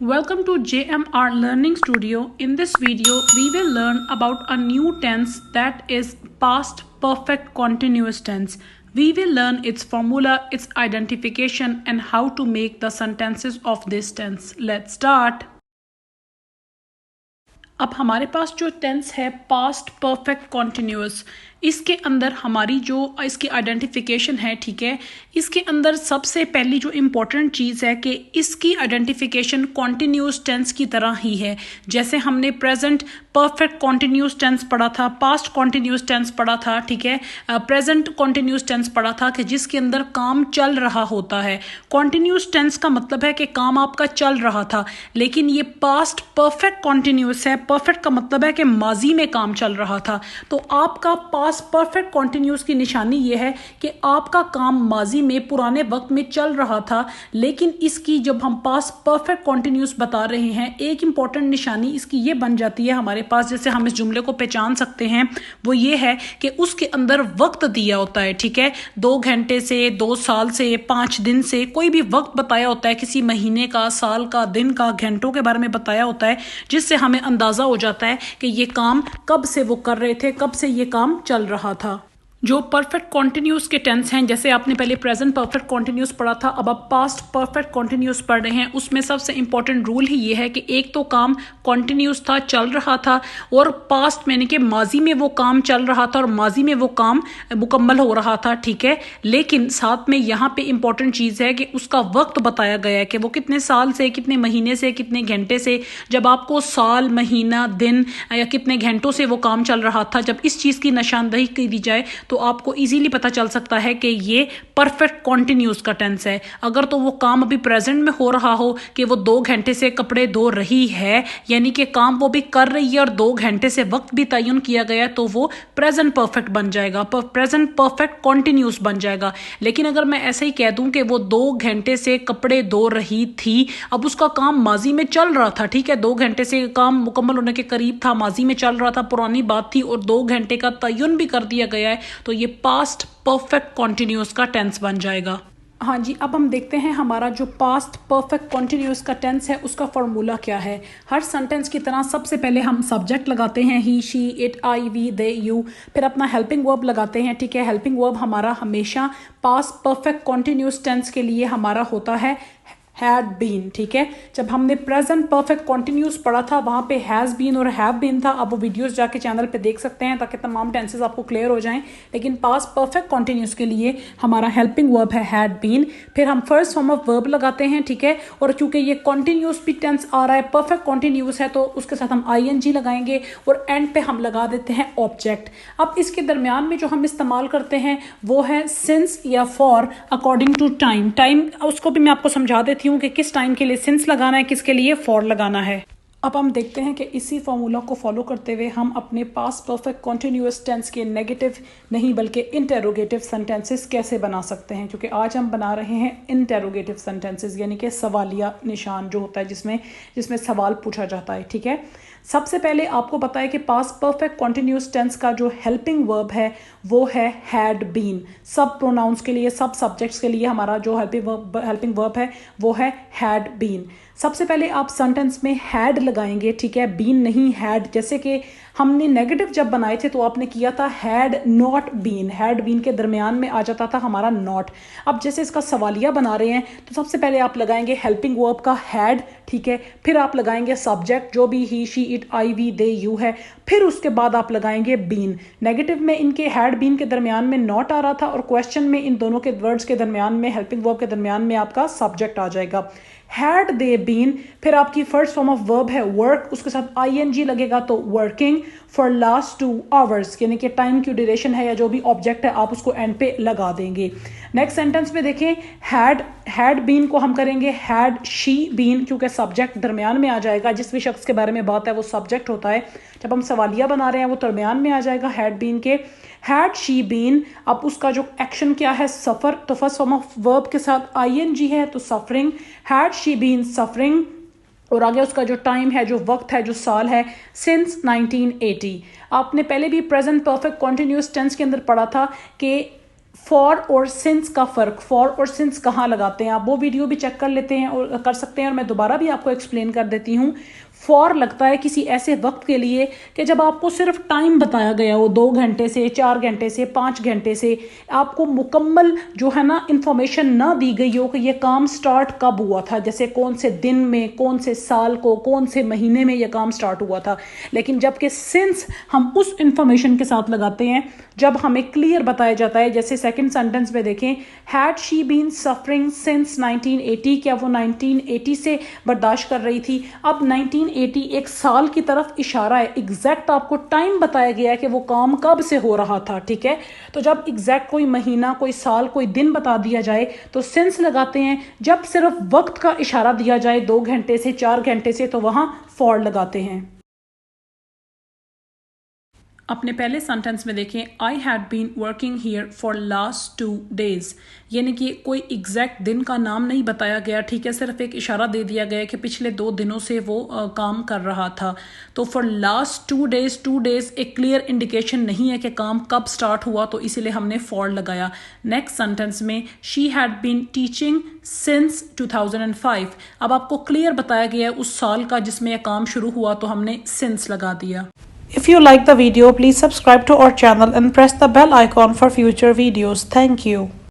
Welcome to JMR Learning Studio. In this video, we will learn about a new tense that is past perfect continuous tense. We will learn its formula, its identification, and how to make the sentences of this tense. Let's start. अब हमारे पास जो tense है past perfect continuous, इसके अंदर हमारी जो इसकी identification है, ठीक है, इसके अंदर सबसे पहली जो इम्पोर्टेंट चीज़ है कि इसकी आइडेंटिफिकेशन कॉन्टिन्यूस टेंस की तरह ही है। जैसे हमने प्रेजेंट परफेक्ट कॉन्टिन्यूस टेंस पढ़ा था, पास्ट कॉन्टिन्यूस टेंस पढ़ा था, ठीक है, प्रेजेंट कॉन्टिन्यूस टेंस पढ़ा था कि जिसके अंदर काम चल रहा होता है। कॉन्टिन्यूस टेंस का मतलब है कि काम आपका चल रहा था, लेकिन ये पास्ट परफेक्ट कॉन्टिन्यूस है। परफेक्ट का मतलब है कि माजी में काम चल रहा था। तो आपका पास्ट परफेक्ट कॉन्टिन्यूस की निशानी ये है कि आपका काम माजी में पुराने वक्त में चल रहा था, लेकिन इसकी जब हम पास्ट परफेक्ट कॉन्टिन्यूस बता रहे हैं, एक इंपॉर्टेंट निशानी इसकी ये बन जाती है हमारे पास, जैसे हम इस जुमले को पहचान सकते हैं, वो ये है कि उसके अंदर वक्त दिया होता है, ठीक है, 2 घंटे से, 2 साल से, 5 दिन से, कोई भी वक्त बताया होता है, किसी महीने का, साल का, दिन का, घंटों के बारे में बताया होता है, जिससे हमें अंदाजा हो जाता है कि ये काम कब से वो कर रहे थे, कब से ये काम चल रहा था। जो परफेक्ट कॉन्टिन्यूस के टेंस हैं, जैसे आपने पहले प्रेजेंट परफेक्ट कॉन्टिन्यूस पढ़ा था, अब आप पास्ट परफेक्ट कॉन्टिन्यूस पढ़ रहे हैं, उसमें सबसे इंपॉर्टेंट रूल ही ये है कि एक तो काम कॉन्टिन्यूस था, चल रहा था, और पास्ट यानी कि माजी में वो काम चल रहा था और माजी में वो काम मुकम्मल हो रहा था, ठीक है, लेकिन साथ में यहाँ पे इंपॉर्टेंट चीज़ है कि उसका वक्त बताया गया है कि वो कितने साल से, कितने महीने से, कितने घंटे से। जब आपको साल, महीना, दिन या कितने घंटों से वो काम चल रहा था, जब इस चीज़ की निशानदही की दी जाए तो आपको इजीली पता चल सकता है कि ये परफेक्ट कॉन्टिन्यूस का टेंस है। अगर तो वो काम अभी प्रेजेंट में हो रहा हो कि वो 2 घंटे से कपड़े धो रही है, यानी कि काम वो भी कर रही है और 2 घंटे से वक्त भी तयन किया गया, तो वो प्रेजेंट परफेक्ट बन जाएगा, प्रेजेंट परफेक्ट कॉन्टिन्यूस बन जाएगा। लेकिन अगर मैं ऐसे ही कह दूं कि वो 2 घंटे से कपड़े धो रही थी, अब उसका काम माजी में चल रहा था, ठीक है, 2 घंटे से काम मुकम्मल होने के करीब था, माजी में चल रहा था, पुरानी बात थी, और 2 घंटे का तयन भी कर दिया गया है, तो ये पास्ट परफेक्ट कॉन्टिन्यूस का टेंस बन जाएगा। हाँ जी, अब हम देखते हैं हमारा जो पास्ट परफेक्ट कॉन्टिन्यूस का टेंस है उसका फॉर्मूला क्या है। हर सेंटेंस की तरह सबसे पहले हम सब्जेक्ट लगाते हैं, he, she, it, I, we, they, you, फिर अपना हेल्पिंग वर्ब लगाते हैं, ठीक है। हेल्पिंग वर्ब हमारा हमेशा पास्ट परफेक्ट कॉन्टिन्यूस टेंस के लिए हमारा होता है हैड बीन, ठीक है। जब हमने प्रेजेंट परफेक्ट कॉन्टिन्यूस पढ़ा था, वहाँ पे हैज़ बीन और हैव बीन था। अब वो वीडियोस जाके चैनल पे देख सकते हैं ताकि तमाम टेंसेस आपको क्लियर हो जाएं। लेकिन पास्ट परफेक्ट कॉन्टिन्यूस के लिए हमारा हेल्पिंग वर्ब है हैड बीन, फिर हम फर्स्ट फॉर्म ऑफ वर्ब लगाते हैं, ठीक है। और क्योंकि ये कॉन्टिन्यूस भी टेंस आ रहा है, परफेक्ट कॉन्टिन्यूस है, तो उसके साथ हम ING लगाएंगे और एंड पे हम लगा देते हैं ऑब्जेक्ट। अब इसके दरमियान में जो हम इस्तेमाल करते हैं वो है सिंस या for according to time. Time उसको भी मैं आपको समझा देती हूँ कि किस टाइम के लिए सिंस लगाना है, किसके लिए फॉर लगाना है। अब हम देखते हैं कि इसी फॉर्मूला को फॉलो करते हुए हम अपने पास्ट परफेक्ट कॉन्टिन्यूअस टेंस के नेगेटिव नहीं बल्कि इंटेरोगेटिव सेंटेंसेस कैसे बना सकते हैं, क्योंकि आज हम बना रहे हैं इंटेरोगेटिव सेंटेंसेस, यानी कि सवालिया निशान जो होता है जिसमें सवाल पूछा जाता है, ठीक है। सबसे पहले आपको पता है कि पास्ट परफेक्ट कॉन्टिन्यूअस टेंस का जो हेल्पिंग वर्ब है वो है हैड बीन। सब प्रोनाउंस के लिए, सब सब्जेक्ट्स के लिए हमारा जो हेल्पिंग वर्ब है वो है हैड बीन। सबसे पहले आप सेंटेंस में हैड लगाएंगे, ठीक है, बीन नहीं हैड। जैसे कि हमने नेगेटिव जब बनाए थे तो आपने किया था had not been, had been के दरमियान में आ जाता था हमारा नॉट। अब जैसे इसका सवालिया बना रहे हैं तो सबसे पहले आप लगाएंगे हेल्पिंग वर्ब का हैड, ठीक है, फिर आप लगाएंगे सब्जेक्ट जो भी he, she, it, I, we, they, you है, फिर उसके बाद आप लगाएंगे बीन। नेगेटिव में इनके हैड बीन के दरमियान में नॉट आ रहा था और क्वेश्चन में इन दोनों के वर्ड्स के दरमियान में, हेल्पिंग वर्ब के दरमियान में आपका सब्जेक्ट आ जाएगा। हैड दे बीन, फिर आपकी फर्स्ट फॉर्म ऑफ वर्ब है वर्क, उसके साथ ING लगेगा तो वर्किंग फॉर लास्ट 2 आवर्स, यानी कि टाइम की ड्यूरेशन है या जो भी ऑब्जेक्ट है आप उसको एंड पे लगा देंगे। नेक्स्ट सेंटेंस में देखें, हैड बीन को हम करेंगे हैड शी बीन, क्योंकि सब्जेक्ट दरमियान में आ जाएगा। जिस भी शख्स के बारे में बात है वो सब्जेक्ट होता है। जब हम सवालिया बना रहे हैं वो दरमियान में आ जाएगा हैड बीन के। हैड शी बीन, अब उसका जो एक्शन क्या है, सफ़र, तो फर्स्ट फॉर्म ऑफ वर्ब के साथ ING है तो suffering, had she been suffering, और आगे उसका जो टाइम है, जो वक्त है, जो साल है, सिंस 1980। आपने पहले भी प्रेजेंट परफेक्ट कॉन्टिन्यूअस टेंस के अंदर पढ़ा था कि फॉर और सिंस का फ़र्क, फॉर और सिंस कहाँ लगाते हैं, आप वो वीडियो भी चेक कर लेते हैं और कर सकते हैं, और मैं दोबारा भी आपको एक्सप्लेन कर देती हूँ। फॉर लगता है किसी ऐसे वक्त के लिए कि जब आपको सिर्फ टाइम बताया गया हो, 2 घंटे से, 4 घंटे से, 5 घंटे से, आपको मुकम्मल जो है ना इंफॉर्मेशन ना दी गई हो कि ये काम स्टार्ट कब हुआ था, जैसे कौन से दिन में, कौन से साल को, कौन से महीने में ये काम स्टार्ट हुआ था। लेकिन जबकि सिंस हम उस इंफॉर्मेशन के साथ लगाते हैं जब हमें क्लियर बताया जाता है, जैसे सेकंड सेंटेंस में देखें, had she been suffering since 1980, क्या वो 1980 से बर्दाश्त कर रही थी। अब 1980 एक साल की तरफ इशारा है, एग्जैक्ट आपको टाइम बताया गया है कि वो काम कब से हो रहा था, ठीक है। तो जब एग्जैक्ट कोई महीना, कोई साल, कोई दिन बता दिया जाए तो सिंस लगाते हैं। जब सिर्फ वक्त का इशारा दिया जाए 2 घंटे से, 4 घंटे से, तो वहां फॉर लगाते हैं। अपने पहले सेंटेंस में देखें, I had been working here for last 2 days, यानी कि कोई एग्जैक्ट दिन का नाम नहीं बताया गया, ठीक है, सिर्फ एक इशारा दे दिया गया कि पिछले 2 दिनों से वो काम कर रहा था। तो फॉर लास्ट 2 days, 2 days एक क्लियर इंडिकेशन नहीं है कि काम कब स्टार्ट हुआ, तो इसीलिए हमने फॉर लगाया। नेक्स्ट सेंटेंस में, she had been teaching since 2005, अब आपको क्लियर बताया गया है उस साल का जिसमें यह काम शुरू हुआ, तो हमने सिंस लगा दिया। If you like the video, please subscribe to our channel and press the bell icon for future videos. Thank you.